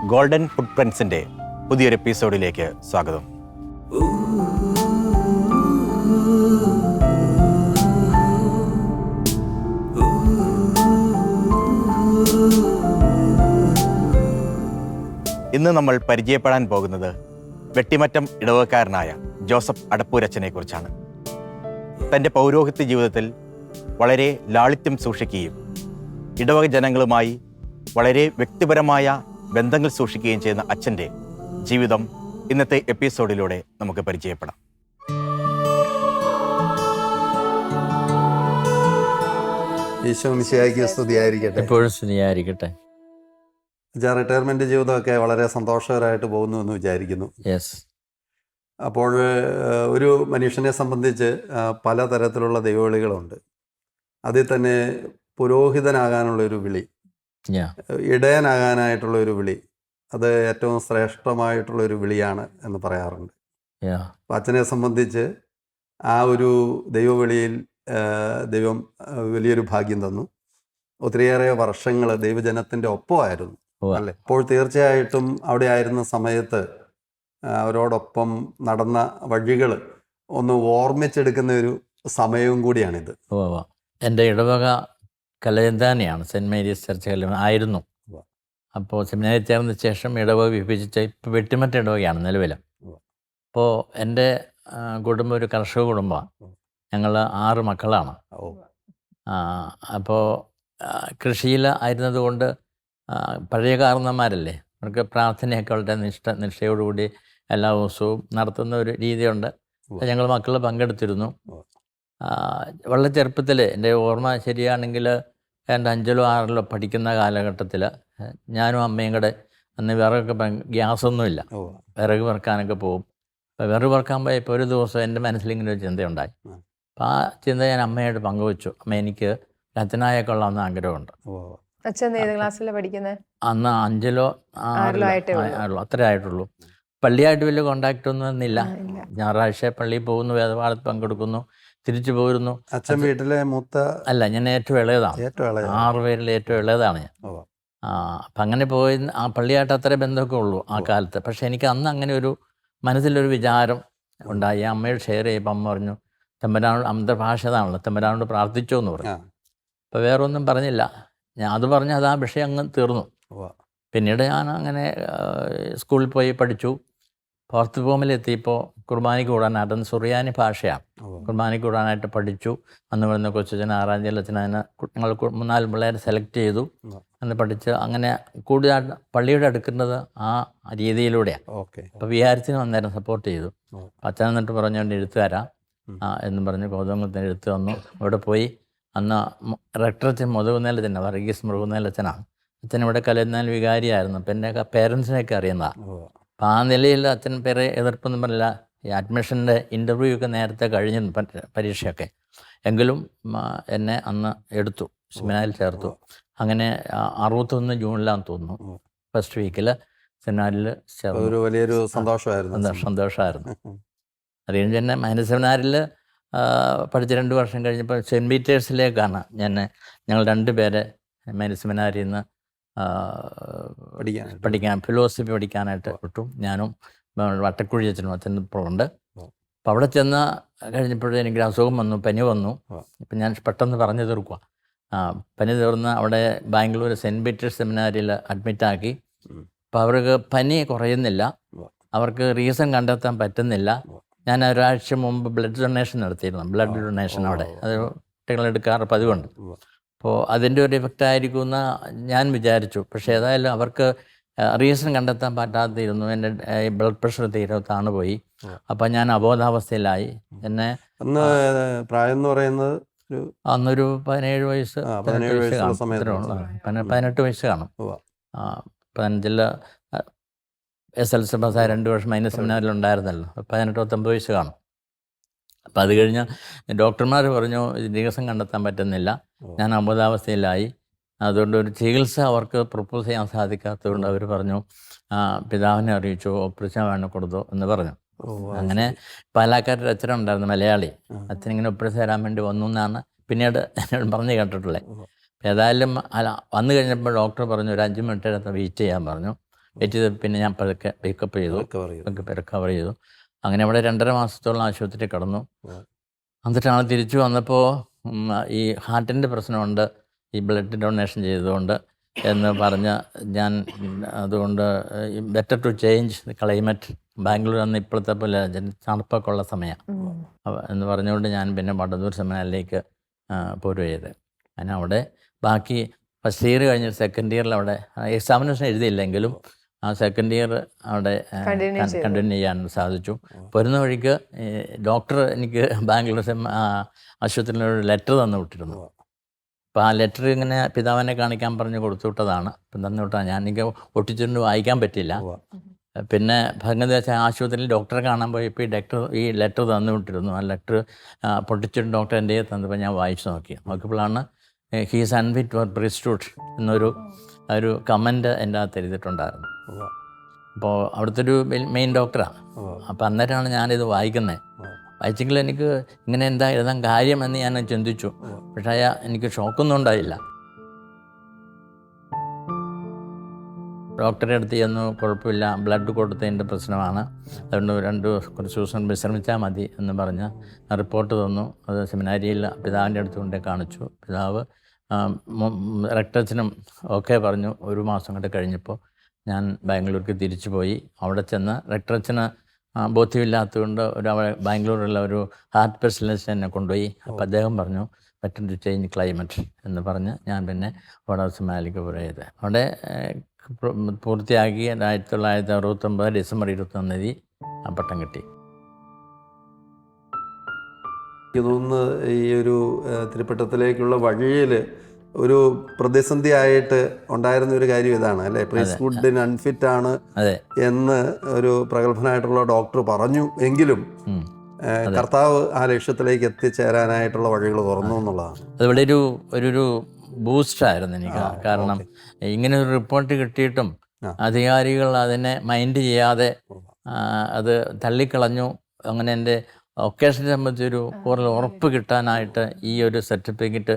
Golden ഫുട് പ്രിൻസിൻ്റെ പുതിയൊരു എപ്പിസോഡിലേക്ക് സ്വാഗതം. ഇന്ന് നമ്മൾ പരിചയപ്പെടാൻ പോകുന്നത് വെട്ടിമറ്റം ഇടവകക്കാരനായ ജോസഫ് അടപ്പൂരച്ചനെ കുറിച്ചാണ്. തൻ്റെ പൗരോഹിത്യ ജീവിതത്തിൽ വളരെ ലാളിത്യം സൂക്ഷിക്കുകയും ഇടവക ജനങ്ങളുമായി വളരെ വ്യക്തിപരമായ ബന്ധങ്ങൾ സൂക്ഷിക്കുകയും ചെയ്യുന്ന അച്ഛൻ്റെ ജീവിതം ഇന്നത്തെ എപ്പിസോഡിലൂടെ നമുക്ക് പരിചയപ്പെടാം. ഈശോ മിശിഹായ്ക്ക് സ്തുതിയായിരിക്കട്ടെ. എപ്പോഴും സ്തുതിയായിരിക്കട്ടെ. റിട്ടയർമെന്റ് ജീവിതമൊക്കെ വളരെ സന്തോഷകരമായിട്ട് പോകുന്നു എന്ന് വിചാരിക്കുന്നു. യെസ്. അപ്പോൾ ഒരു മനുഷ്യനെ സംബന്ധിച്ച് പലതരത്തിലുള്ള ദൈവവിളികളുണ്ട്. അതിൽ തന്നെ പുരോഹിതനാകാനുള്ളൊരു വിളി, ഇടയനാകാനായിട്ടുള്ള ഒരു വിളി, അത് ഏറ്റവും ശ്രേഷ്ഠമായിട്ടുള്ളൊരു വിളിയാണ് എന്ന് പറയാറുണ്ട്. അപ്പം അച്ഛനെ സംബന്ധിച്ച് ആ ഒരു ദൈവവിളിയിൽ ദൈവം വലിയൊരു ഭാഗ്യം തന്നു. ഒത്തിരിയേറെ വർഷങ്ങൾ ദൈവജനത്തിൻ്റെ ഒപ്പമായിരുന്നു അല്ലേ. അപ്പോൾ തീർച്ചയായിട്ടും അവിടെ ആയിരുന്ന സമയത്ത് അവരോടൊപ്പം നടന്ന വഴികൾ ഒന്ന് ഓർമ്മിച്ചെടുക്കുന്ന ഒരു സമയവും കൂടിയാണിത്. എൻ്റെ ഇടവക കലയന്താനിയാണ്, സെൻറ്റ് മേരീസ് ചർച്ച് കല ആയിരുന്നു. അപ്പോൾ സെമിനാരിൽ ചേർന്ന ശേഷം ഇടവക വിഭജിച്ച ഇപ്പോൾ വെട്ടിമറ്റ ഇടവകയാണ് നിലവിൽ. അപ്പോൾ എൻ്റെ കുടുംബം ഒരു കർഷക കുടുംബമാണ്. ഞങ്ങൾ 6 മക്കളാണ്. അപ്പോൾ കൃഷിയിൽ ആയിരുന്നത് കൊണ്ട് പഴയ കാരണന്മാരല്ലേ, അവർക്ക് പ്രാർത്ഥനയൊക്കെ വളരെ നിഷ്ഠയോടുകൂടി എല്ലാ ദിവസവും നടത്തുന്ന ഒരു രീതിയുണ്ട്. ഞങ്ങൾ മക്കൾ പങ്കെടുത്തിരുന്നു. വളരെ ചെറുപ്പത്തിൽ എൻ്റെ ഓർമ്മ ശരിയാണെങ്കിൽ എൻ്റെ 5ലോ 6ലോ പഠിക്കുന്ന കാലഘട്ടത്തിൽ ഞാനും അമ്മയും കൂടെ, അന്ന് വിറകൊക്കെ ഗ്യാസൊന്നുമില്ല, വിറക് പെറുക്കാനൊക്കെ പോകും. അപ്പോൾ വിറക് പെറുക്കാൻ പോയപ്പോൾ ഒരു ദിവസം എൻ്റെ മനസ്സിലിങ്ങനെ ഒരു ചിന്തയുണ്ടായി. അപ്പോൾ ആ ചിന്ത ഞാൻ അമ്മയായിട്ട് പങ്കുവച്ചു. അമ്മ, എനിക്ക് അച്ഛനായ കൊള്ളാമെന്ന് ആഗ്രഹമുണ്ട്. അച്ഛൻ ഏത് ക്ലാസ്സിലാണ് പഠിക്കുന്നത്? അന്ന് 5ലോ 6ലോ അത്രേ ആയിട്ടുള്ളൂ. പള്ളിയായിട്ട് വലിയ കോണ്ടാക്റ്റ് ഒന്നും എന്നില്ല. ഞായറാഴ്ച പള്ളിയിൽ പോകുന്നു, വേദപാഠത്തിൽ പങ്കെടുക്കുന്നു, തിരിച്ചു പോരുന്നു. അച്ഛൻ വീട്ടിലെ മൂത്ത അല്ല, ഞാൻ ഏറ്റവും ഇളയതാണ്. 6 പേരിൽ ഏറ്റവും ഇളയതാണ് ഞാൻ. അപ്പം അങ്ങനെ പോയി ആ പള്ളിയായിട്ട് അത്ര ബന്ധമൊക്കെ ഉള്ളൂ ആ കാലത്ത്. പക്ഷെ എനിക്ക് അന്ന് അങ്ങനെ ഒരു മനസ്സിലൊരു വിചാരം ഉണ്ടായി. അമ്മയോട് ഷെയർ ചെയ്യുമ്പോൾ അമ്മ പറഞ്ഞു, തമ്പുരാനോട്, അന്തർഭാഷ അതാണല്ലോ, തമ്പുരാനോട് പ്രാർത്ഥിച്ചോ എന്ന് പറഞ്ഞു. അപ്പോൾ വേറെ ഒന്നും പറഞ്ഞില്ല. ഞാൻ അത് പറഞ്ഞ് അത് ആ വിഷയം അങ്ങ് തീർന്നു. പിന്നീട് ഞാൻ അങ്ങനെ സ്കൂളിൽ പോയി പഠിച്ചു. പുറത്ത് പോകുമ്പോഴെത്തിയപ്പോൾ കുർബാനയ്ക്ക് കൂടാനായിട്ട്, അന്ന് സുറിയാനി ഭാഷയാണ്, കുർബാനയ്ക്ക് കൂടാനായിട്ട് പഠിച്ചു. അന്ന് വരുന്ന കൊച്ചച്ഛൻ 6ാം തീയതി അച്ഛൻ അതിന് ഞങ്ങൾ 3-4 പിള്ളേരെ സെലക്ട് ചെയ്തു. അന്ന് പഠിച്ച് അങ്ങനെ കൂടുതൽ പള്ളിയുടെ അടുക്കുന്നത് ആ രീതിയിലൂടെയാണ്. അപ്പോൾ വിഹാരത്തിന് അന്നേരം സപ്പോർട്ട് ചെയ്തു. അച്ഛൻ എന്നിട്ട് പറഞ്ഞുകൊണ്ട് എഴുത്തുകാരാ എന്ന് പറഞ്ഞ് കോതമംഗലത്തിന് എഴുത്ത് വന്നു. അവിടെ പോയി അന്ന് റെക്ടറച്ഛൻ മുതുകുന്നേലച്ഛൻ, വർഗീസ് മുതുകുന്നേലച്ഛനാണ്. അച്ഛൻ ഇവിടെ കലയുന്നാൽ വികാരിയായിരുന്നു. അപ്പം എൻ്റെ പേരൻസിനെയൊക്കെ അറിയുന്നതാണ്. അപ്പം ആ നിലയിൽ അച്ഛൻ പേരെ എതിർപ്പൊന്നും പറഞ്ഞില്ല. ഈ അഡ്മിഷൻ്റെ ഇൻ്റർവ്യൂ ഒക്കെ നേരത്തെ കഴിഞ്ഞിരുന്നു, പരീക്ഷയൊക്കെ. എങ്കിലും എന്നെ അന്ന് എടുത്തു, സെമിനാരിൽ ചേർത്തു. അങ്ങനെ 61 ജൂണിലാന്ന് തോന്നുന്നു, ഫസ്റ്റ് വീക്കിൽ സെമിനാരിൽ ചേർന്നു. വലിയൊരു സന്തോഷമായിരുന്നു. അത് കഴിഞ്ഞ് തന്നെ മൈനസ് സെമിനാരിൽ പഠിച്ച 2 വർഷം കഴിഞ്ഞപ്പോൾ സെൻറ്റ് പീറ്റേഴ്സിലേക്കാണ് ഞങ്ങൾ 2 പേരെ മൈനസ് സെമിനാരിൽ നിന്ന് പഠിക്കാൻ, ഫിലോസഫി പഠിക്കാനായിട്ട് വിട്ടു. ഞാനും വട്ടക്കുഴി അച്ഛനും അച്ഛനുണ്ട്. അപ്പോൾ അവിടെ ചെന്ന് കഴിഞ്ഞപ്പോഴേ എനിക്ക് അസുഖം വന്നു, പനി വന്നു. ഇപ്പം ഞാൻ പെട്ടെന്ന് പറഞ്ഞു തീർക്കുക. പനി തീർന്ന് അവിടെ ബാംഗ്ലൂർ സെൻറ്റ് പീറ്റേഴ്സ് സെമിനാരിയിൽ അഡ്മിറ്റാക്കി. അപ്പോൾ അവർക്ക് പനി കുറയുന്നില്ല, അവർക്ക് റീസൺ കണ്ടെത്താൻ പറ്റുന്നില്ല. ഞാൻ ഒരാഴ്ച മുമ്പ് ബ്ലഡ് ഡൊണേഷൻ നടത്തിയിരുന്നു, ബ്ലഡ് ഡൊണേഷൻ അവിടെ, അത് കുട്ടികളെടുക്കാറ് പതിവുണ്ട്. അപ്പോൾ അതിൻ്റെ ഒരു എഫക്റ്റ് ആയിരിക്കുമെന്ന് ഞാൻ വിചാരിച്ചു. പക്ഷേ ഏതായാലും അവർക്ക് റീസൺ കണ്ടെത്താൻ പറ്റാതിരുന്നു. എൻ്റെ ബ്ലഡ് പ്രഷർ തീരെ താണുപോയി. അപ്പം ഞാൻ അബോധാവസ്ഥയിലായി. എന്നെ പ്രായം എന്ന് പറയുന്നത് അന്നൊരു 17 വയസ്സ് 18 വയസ്സ് കാണും. 15 SLC പാസ്സായ 2 വർഷം മൈനസ് സെമിനാറിലുണ്ടായിരുന്നല്ലോ. 18-19 വയസ്സ് കാണും. അപ്പം അത് കഴിഞ്ഞ് ഡോക്ടർമാർ പറഞ്ഞു ദിവസം കണ്ടെത്താൻ പറ്റുന്നില്ല, ഞാൻ അബോധാവസ്ഥയിലായി. അതുകൊണ്ട് ഒരു ചികിത്സ അവർക്ക് പ്രപ്പോസ് ചെയ്യാൻ സാധിക്കാത്തതുകൊണ്ട് അവർ പറഞ്ഞു പിതാവിനെ അറിയിച്ചു, ഓപ്പറേഷൻ വേണം കൊടുത്തു എന്ന് പറഞ്ഞു. അങ്ങനെ പാലക്കാട്ടൊരു അച്ഛനുണ്ടായിരുന്നു, മലയാളി. അച്ഛനിങ്ങനെ ഒപ്പിടിച്ച് തരാൻ വേണ്ടി വന്നു എന്നാണ് പിന്നീട് എന്നോട് പറഞ്ഞു കേട്ടിട്ടുള്ളത്. ഏതായാലും വന്നു കഴിഞ്ഞപ്പോൾ ഡോക്ടർ പറഞ്ഞു ഒരു 5 മിനിറ്റ് വെയിറ്റ് ചെയ്യാൻ പറഞ്ഞു. വെയിറ്റ് ചെയ്ത് പിന്നെ ഞാൻ പതുക്കെ പിക്കപ്പ് ചെയ്തു, റിക്കവർ ചെയ്തു. അങ്ങനെ അവിടെ 2.5 മാസത്തോളം ആശുപത്രി കിടന്നു. എന്നിട്ടാണ് തിരിച്ചു വന്നപ്പോൾ ഈ ഹാർട്ടിൻ്റെ പ്രശ്നമുണ്ട്, ഈ ബ്ലഡ് ഡൊണേഷൻ ചെയ്തതുകൊണ്ട് എന്ന് പറഞ്ഞ് ഞാൻ അതുകൊണ്ട് better to change climate, Bangalore അന്ന് ഇപ്പോഴത്തെ പോലെ തണുപ്പൊക്കെ ഉള്ള സമയമാണ് എന്ന് പറഞ്ഞുകൊണ്ട് ഞാൻ പിന്നെ വടതൂർ സെമിനാറിലേക്ക് പോരുക ചെയ്ത്. അങ്ങനെ അവിടെ ബാക്കി ഫസ്റ്റ് ഇയർ കഴിഞ്ഞ് സെക്കൻഡ് ഇയറിൽ അവിടെ എക്സാമിനേഷൻ എഴുതിയില്ലെങ്കിലും ആ സെക്കൻഡ് ഇയർ അവിടെ കണ്ടിന്യൂ ചെയ്യാൻ സാധിച്ചു. വരുന്ന വഴിക്ക് ഡോക്ടർ എനിക്ക് ബാംഗ്ലൂർ ആശുപത്രിയിൽ ഒരു ലെറ്റർ തന്നു വിട്ടിരുന്നു. അപ്പോൾ ആ ലെറ്റർ ഇങ്ങനെ പിതാവിനെ കാണിക്കാൻ പറഞ്ഞ് കൊടുത്തു വിട്ടതാണ്. അപ്പം തന്നു വിട്ടാൽ ഞാൻ എനിക്ക് ഒട്ടിച്ചിട്ട് വായിക്കാൻ പറ്റില്ല. പിന്നെ ഭഗവതി ആശുപത്രിയിൽ ഡോക്ടറെ കാണാൻ പോയപ്പോൾ ഈ ലെറ്റർ തന്നു വിട്ടിരുന്നു. ആ ലെറ്റർ പൊട്ടിച്ചിട്ട് ഡോക്ടർ എൻ്റെ തന്നപ്പോൾ ഞാൻ വായിച്ചു നോക്കിയപ്പോഴാണ് ഹീസ് അൺഫിറ്റ് ഫോർ പ്രീസ്റ്റ്ഹുഡ് എന്നൊരു കമൻറ്റ് എൻ്റെ അകത്ത് എഴുതിയിട്ടുണ്ടായിരുന്നു. അപ്പോൾ അവിടുത്തെ ഒരു മെയിൻ ഡോക്ടറാണ്. അപ്പോൾ അന്നേരമാണ് ഞാനിത് വായിക്കുന്നത്. വായിച്ചെങ്കിൽ എനിക്ക് ഇങ്ങനെ എന്താ എഴുതാൻ കാര്യം എന്ന് ഞാൻ ചിന്തിച്ചു. പക്ഷേ എനിക്ക് ഷോക്കൊന്നും ഉണ്ടായില്ല. ഡോക്ടറെ അടുത്ത് ചെന്നു, കുഴപ്പമില്ല, ബ്ലഡ് കൊടുത്തതിൻ്റെ പ്രശ്നമാണ്, അതുകൊണ്ട് കുറച്ച് ദിവസം വിശ്രമിച്ചാൽ മതി എന്ന് പറഞ്ഞ് റിപ്പോർട്ട് തന്നു. അത് സെമിനാരിയിൽ പിതാവിൻ്റെ അടുത്ത് കൊണ്ടേ കാണിച്ചു. പിതാവ് റെക്ടച്ചനും ഒക്കെ പറഞ്ഞു. 1 മാസം കൊണ്ട് കഴിഞ്ഞപ്പോൾ ഞാൻ ബാംഗ്ലൂർക്ക് തിരിച്ചു പോയി. അവിടെ ചെന്ന് റെക്ടച്ചന് ബോധ്യമില്ലാത്തതുകൊണ്ട് ബാംഗ്ലൂരിലുള്ള ഒരു ഹാർട്ട് സ്പെഷ്യലിസ്റ്റ് എന്നെ കൊണ്ടുപോയി. അപ്പോൾ അദ്ദേഹം പറഞ്ഞു ബെറ്റർ ടു ചേഞ്ച് ക്ലൈമറ്റ് എന്ന് പറഞ്ഞ് ഞാൻ പിന്നെ വടതൂർ സെമിനാരിലേക്ക് പോയത്. അവിടെ പൂർത്തിയാക്കി 1969 ഡിസംബർ 21 ആ പട്ടം കിട്ടി. എനിക്ക് തോന്നുന്നു ഈ ഒരു തിരുപ്പട്ടത്തിലേക്കുള്ള വഴിയിൽ ഒരു പ്രതിസന്ധി ആയിട്ട് ഉണ്ടായിരുന്ന ഒരു കാര്യം ഇതാണ് അല്ലേ? പ്രീസ്റ്റ്ഹുഡിന് അൺഫിറ്റ് ആണ് എന്ന് ഒരു പ്രഗത്ഭനായിട്ടുള്ള ഡോക്ടർ പറഞ്ഞു എങ്കിലും കർത്താവ് ആ ലക്ഷ്യത്തിലേക്ക് എത്തിച്ചേരാനായിട്ടുള്ള വഴികൾ തുറന്നു എന്നുള്ളതാണ്. അതുപോലെ ഒരു ബൂസ്റ്റായിരുന്നു എനിക്ക്. കാരണം ഇങ്ങനെ ഒരു റിപ്പോർട്ട് കിട്ടിയിട്ടും അധികാരികൾ അതിനെ മൈൻഡ് ചെയ്യാതെ അത് തള്ളിക്കളഞ്ഞു. അങ്ങനെ എൻ്റെ ഒക്കേഷനെ സംബന്ധിച്ചൊരു കൂടുതൽ ഉറപ്പ് കിട്ടാനായിട്ട് ഈ ഒരു സർട്ടിഫിക്കറ്റ്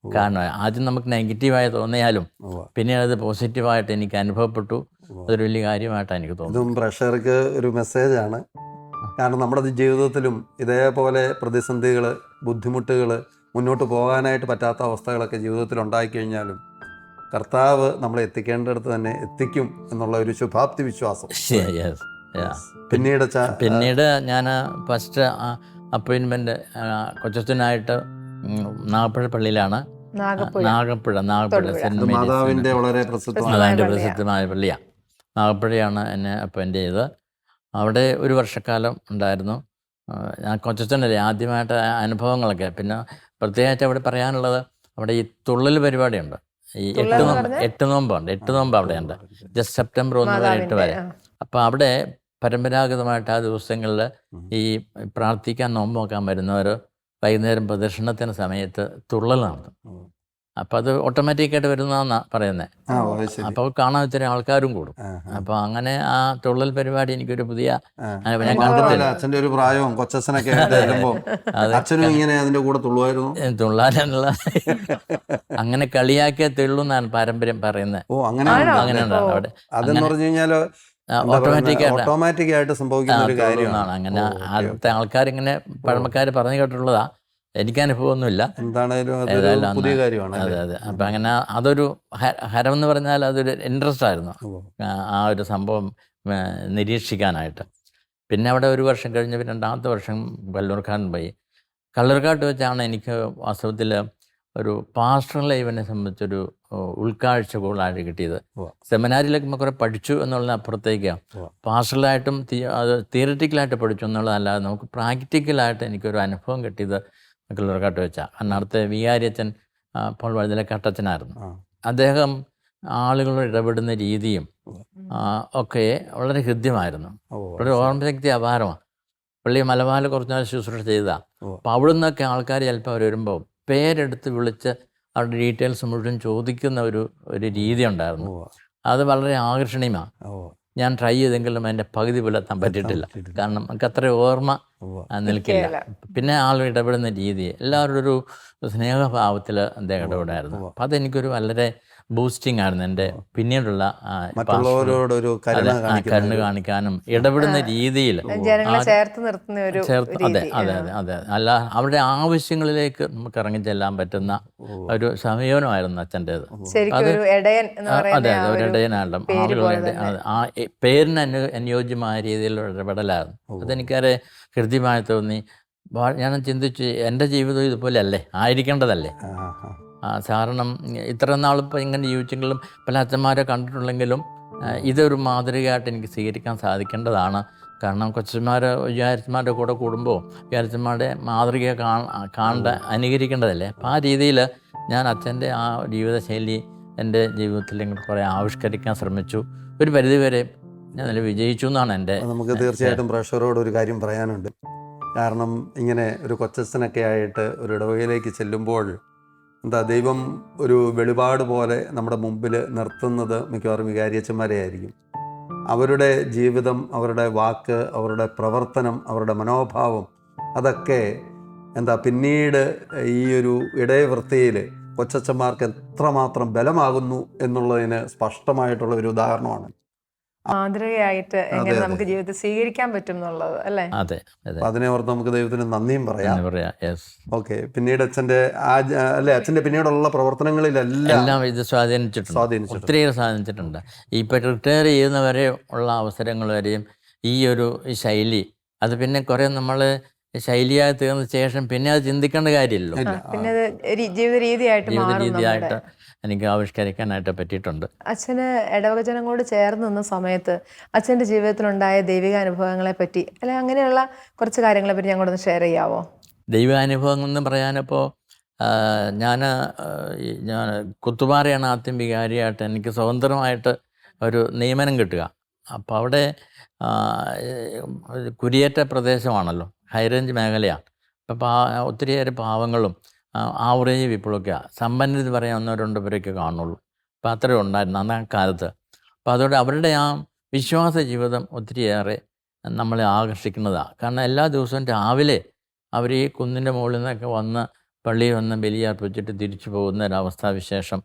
കാരണമായി. ആദ്യം നമുക്ക് നെഗറ്റീവായി തോന്നിയാലും പിന്നെ അത് പോസിറ്റീവായിട്ട് എനിക്ക് അനുഭവപ്പെട്ടു. അതൊരു വലിയ കാര്യമായിട്ടാണ് എനിക്ക് തോന്നുന്നത്. ഇതും പ്രഷർക്ക് ഒരു മെസ്സേജാണ്. കാരണം നമ്മുടെ ജീവിതത്തിലും ഇതേപോലെ പ്രതിസന്ധികൾ, ബുദ്ധിമുട്ടുകൾ, മുന്നോട്ട് പോകാനായിട്ട് പറ്റാത്ത അവസ്ഥകളൊക്കെ ജീവിതത്തിൽ ഉണ്ടായിക്കഴിഞ്ഞാലും കർത്താവ് നമ്മളെ എത്തിക്കേണ്ടടുത്ത് തന്നെ എത്തിക്കും എന്നുള്ള ഒരു ശുഭാപ്തി വിശ്വാസം. പിന്നീട് ഞാൻ ഫസ്റ്റ് അപ്പോയിൻമെൻറ്റ് കൊച്ചനായിട്ട് നാഗപ്പുഴ പള്ളിയിലാണ്. നാഗപ്പുഴ സെൻറ്റ് മാതാവിൻ്റെ വളരെ പ്രസിദ്ധമായ പള്ളിയാണ്. നാഗപ്പുഴയാണ് എന്നെ അപ്പോയിൻ്റ് ചെയ്തത്. അവിടെ 1 വർഷക്കാലം ഉണ്ടായിരുന്നു. ഞാൻ കൊച്ചനല്ലേ ആദ്യമായിട്ട് അനുഭവങ്ങളൊക്കെ. പിന്നെ പ്രത്യേകിച്ച് അവിടെ പറയാനുള്ളത്, അവിടെ ഈ തുള്ളൽ പരിപാടിയുണ്ട്. ഈ 8 നോമ്പുണ്ട്. 8 നോമ്പ് അവിടെയുണ്ട്. ജസ്റ്റ് സെപ്റ്റംബർ 1 വരെ 8 വരെ. അപ്പോൾ അവിടെ പരമ്പരാഗതമായിട്ട് ആ ദിവസങ്ങളിൽ ഈ പ്രാർത്ഥിക്കാൻ നോമ്പ് നോക്കാൻ വരുന്നവർ വൈകുന്നേരം പ്രദക്ഷിണത്തിന് സമയത്ത് തുള്ളൽ നടത്തും. അപ്പം അത് ഓട്ടോമാറ്റിക്കായിട്ട് വരുന്നതെന്നാണ് പറയുന്നത്. അപ്പോൾ കാണാൻ ഇത്തിരി ആൾക്കാരും കൂടും. അപ്പോൾ അങ്ങനെ ആ തുള്ളൽ പരിപാടി എനിക്കൊരു പുതിയ ഞാൻ കണ്ടിട്ടില്ല. അച്ഛൻ്റെ ഒരു പ്രായവും കൊച്ചനൊക്കെ അച്ഛനും ഇങ്ങനെ അതിൻ്റെ കൂടെ തുള്ളാനുള്ള അങ്ങനെ കളിയാക്കിയ തെള്ളുന്നാണ് പാരമ്പര്യം പറയുന്നത്. അങ്ങനെ ഉണ്ടാവും അവിടെ. അതെന്ന് പറഞ്ഞു കഴിഞ്ഞാൽ ഓട്ടോമാറ്റിക്കായിട്ട് സംഭവിക്കുന്ന ഒരു കാര്യമാണ്. അങ്ങനെ ആദ്യത്തെ ആൾക്കാരിങ്ങനെ പഴമക്കാർ പറഞ്ഞു കേട്ടിട്ടുള്ളതാ. എനിക്ക് അനുഭവമൊന്നുമില്ല. എന്താണേലും പുതിയ കാര്യമാണ്. അതെ. അപ്പം അങ്ങനെ അതൊരു ഹരം എന്ന് പറഞ്ഞാൽ അതൊരു ഇൻട്രസ്റ്റ് ആയിരുന്നു ആ ഒരു സംഭവം നിരീക്ഷിക്കാനായിട്ട്. പിന്നെ അവിടെ 1 വർഷം കഴിഞ്ഞ് 2ാമത്തെ വർഷം കല്ലൂർക്കാട് പോയി. കല്ലൂർക്കാട്ട് വെച്ചാണ് എനിക്ക് വാസ്തവത്തിൽ ഒരു പാസ്റ്റർ ലൈഫിനെ സംബന്ധിച്ചൊരു ഉൾക്കാഴ്ച കൂടുതലായിട്ട് കിട്ടിയത്. സെമിനാരിയിലൊക്കെ കുറേ പഠിച്ചു എന്നുള്ള അപ്പുറത്തേക്കാണ് പാസ്റ്ററലായിട്ടും അത് തിയററ്റിക്കലായിട്ട് പഠിച്ചു എന്നുള്ളതല്ലാതെ നമുക്ക് പ്രാക്ടിക്കലായിട്ട് എനിക്കൊരു അനുഭവം കിട്ടിയത് കല്ലൂർക്കാട്ട് വെച്ചാൽ. കാരണം അടുത്ത വികാരിയച്ഛൻ പോൾ വഴുതലക്കാട്ടച്ഛനായിരുന്നു. അദ്ദേഹം ആളുകളോട് ഇടപെടുന്ന രീതിയും ഒക്കെ വളരെ ഹൃദ്യമായിരുന്നു. വളരെ ഓർമ്മശക്തി അപാരമാണ്. പള്ളി മലബാറിൽ കുറച്ച് നാൾ ശുശ്രൂഷ ചെയ്തതാണ്. അപ്പോൾ അവിടെ നിന്നൊക്കെ ആൾക്കാർ ചിലപ്പോൾ അവർ വരുമ്പോൾ പേരെടുത്ത് വിളിച്ച് അവരുടെ ഡീറ്റെയിൽസ് മുഴുവൻ ചോദിക്കുന്ന ഒരു രീതി ഉണ്ടായിരുന്നു. അത് വളരെ ആകർഷണീയമാണ്. ഞാൻ ട്രൈ ചെയ്തെങ്കിലും അതിൻ്റെ പകുതി പുലർത്താൻ പറ്റിയിട്ടില്ല. കാരണം നമുക്ക് അത്ര ഓർമ്മ നിൽക്കില്ല. പിന്നെ ആളുകൾ ഇടപെടുന്ന രീതി എല്ലാവരുടെ ഒരു സ്നേഹഭാവത്തിൽ അദ്ദേഹം ഇടപെടായിരുന്നു. അപ്പം അതെനിക്കൊരു വളരെ ബൂസ്റ്റിംഗ് ആയിരുന്നു എൻ്റെ പിന്നീടുള്ള മറ്റുള്ളവരോടൊരു കരുണ കരുണ കാണിക്കാനും ഇടപെടുന്ന രീതിയിൽ ജനങ്ങളെ ചേർത്ത് നിർത്തുന്ന ഒരു അതെ അതെ അതെ അതെ അല്ല അവരുടെ ആവശ്യങ്ങളിലേക്ക് നമുക്ക് ഇറങ്ങിച്ചെല്ലാൻ പറ്റുന്ന ഒരു സമീപനമായിരുന്നു അച്ഛൻ്റേത്. ശരിക്കും ഒരു ഇടയൻ എന്ന് അതെ പറയുന്ന അതെ ഒരു ഇടയനാണ്. ആളുകളുടെ ആ പേരിന് അനുയോജ്യമായ രീതിയിലുള്ള ഇടപെടലായിരുന്നു. അതെനിക്കേറെ ഹൃദ്യമായി തോന്നി. ഞാൻ ചിന്തിച്ചു എൻ്റെ ജീവിതം ഇതുപോലെ അല്ലേ, ആയിരിക്കേണ്ടതല്ലേ. കാരണം ഇത്ര നാളിപ്പോൾ ഇങ്ങനെ ജീവിച്ചെങ്കിലും പല അച്ഛന്മാരെ കണ്ടിട്ടുണ്ടെങ്കിലും ഇതൊരു മാതൃകയായിട്ട് എനിക്ക് സ്വീകരിക്കാൻ സാധിക്കേണ്ടതാണ്. കാരണം വിചാരിച്ചന്മാരുടെ കൂടെ കൂടുമ്പോൾ വിചാരിച്ചന്മാരുടെ മാതൃകയെ അനുകരിക്കേണ്ടതല്ലേ. അപ്പം ആ രീതിയിൽ ഞാൻ അച്ഛൻ്റെ ആ ജീവിതശൈലി എൻ്റെ ജീവിതത്തിൽ കുറേ ആവിഷ്കരിക്കാൻ ശ്രമിച്ചു. ഒരു പരിധിവരെ ഞാൻ അതിൽ വിജയിച്ചു എന്നാണ് എൻ്റെ. നമുക്ക് തീർച്ചയായിട്ടും പ്രേക്ഷകരോട് ഒരു കാര്യം പറയാനുണ്ട്. കാരണം ഇങ്ങനെ ഒരു കൊച്ചച്ഛനൊക്കെ ആയിട്ട് ഒരു ഇടവകയിലേക്ക് ചെല്ലുമ്പോൾ ദൈവം ഒരു വെളിപാട് പോലെ നമ്മുടെ മുമ്പിൽ നിർത്തുന്നത് മിക്കവാറും വികാരിയച്ഛന്മാരെ ആയിരിക്കും. അവരുടെ ജീവിതം, അവരുടെ വാക്ക്, അവരുടെ പ്രവർത്തനം, അവരുടെ മനോഭാവം അതൊക്കെ പിന്നീട് ഈ ഒരു ഇടയവൃത്തിയിൽ കൊച്ചച്ഛന്മാർക്ക് എത്രമാത്രം ബലമാകുന്നു എന്നുള്ളതിന് സ്പഷ്ടമായിട്ടുള്ള ഒരു ഉദാഹരണമാണ്. മാതൃകയായിട്ട് എങ്ങനെ നമുക്ക് ജീവിതത്തിൽ സ്വീകരിക്കാൻ പറ്റും എന്നുള്ളത് അല്ലേ. അതെ അതെ. അതിനെ ഓർത്ത് നമുക്ക് ദൈവത്തിന് നന്ദിയും പറയാം. ഓക്കെ. പിന്നീട് അച്ഛൻ്റെ പിന്നീടുള്ള പ്രവർത്തനങ്ങളിലെല്ലാം ഇത് സ്വാധീനിച്ചിട്ടുണ്ട്, ഒത്തിരിയേറെ സ്വാധീനിച്ചിട്ടുണ്ട്. ഇപ്പം റിട്ടയർ ചെയ്യുന്നവരെ ഉള്ള അവസരങ്ങൾ വരെയും ഈ ഒരു ശൈലി അത് പിന്നെ കുറേ നമ്മൾ ശൈലിയായി തീർന്ന ശേഷം പിന്നെ അത് ചിന്തിക്കേണ്ട കാര്യമില്ലല്ലോ. പിന്നെ ജീവിത രീതിയായിട്ട് എനിക്ക് ആവിഷ്കരിക്കാനായിട്ട് പറ്റിയിട്ടുണ്ട്. അച്ഛന് ഇടവക ജനങ്ങളോട് ചേർന്ന് നിന്ന സമയത്ത് അച്ഛൻ്റെ ജീവിതത്തിലുണ്ടായ ദൈവിക അനുഭവങ്ങളെ പറ്റി അല്ലെ അങ്ങനെയുള്ള കുറച്ച് കാര്യങ്ങളെ പറ്റി ഞങ്ങളോട് ഷെയർ ചെയ്യാവോ? ദൈവാനുഭവം എന്ന് പറയാനിപ്പോൾ ഞാൻ കുത്തുപാറയാണ് ആദ്യം വികാരിയായിട്ട് എനിക്ക് സ്വതന്ത്രമായിട്ട് ഒരു നിയമനം കിട്ടുക. അപ്പോൾ അവിടെ കുരിയേറ്റ പ്രദേശമാണല്ലോ, ഹൈറേഞ്ച് മേഖലയാണ്. അപ്പോൾ ഒത്തിരിയേറെ പാവങ്ങളും ആവറേജ് പീപ്പിളൊക്കെയാണ്. സമ്പന്നരെന്ന് പറയാൻ 1-2 പേരൊക്കെ കാണുള്ളൂ. അപ്പോൾ അത്രയും ഉണ്ടായിരുന്നു അന്ന് ആ കാലത്ത്. അപ്പോൾ അതോടെ അവരുടെ ആ വിശ്വാസ ജീവിതം ഒത്തിരിയേറെ നമ്മളെ ആകർഷിക്കുന്നതാണ്. കാരണം എല്ലാ ദിവസവും രാവിലെ അവർ ഈ കുന്നിൻ്റെ മുകളിൽ നിന്നൊക്കെ വന്ന് പള്ളിയിൽ വന്ന് ബലിയർപ്പിച്ചിട്ട് തിരിച്ചു പോകുന്ന ഒരവസ്ഥാവിശേഷം,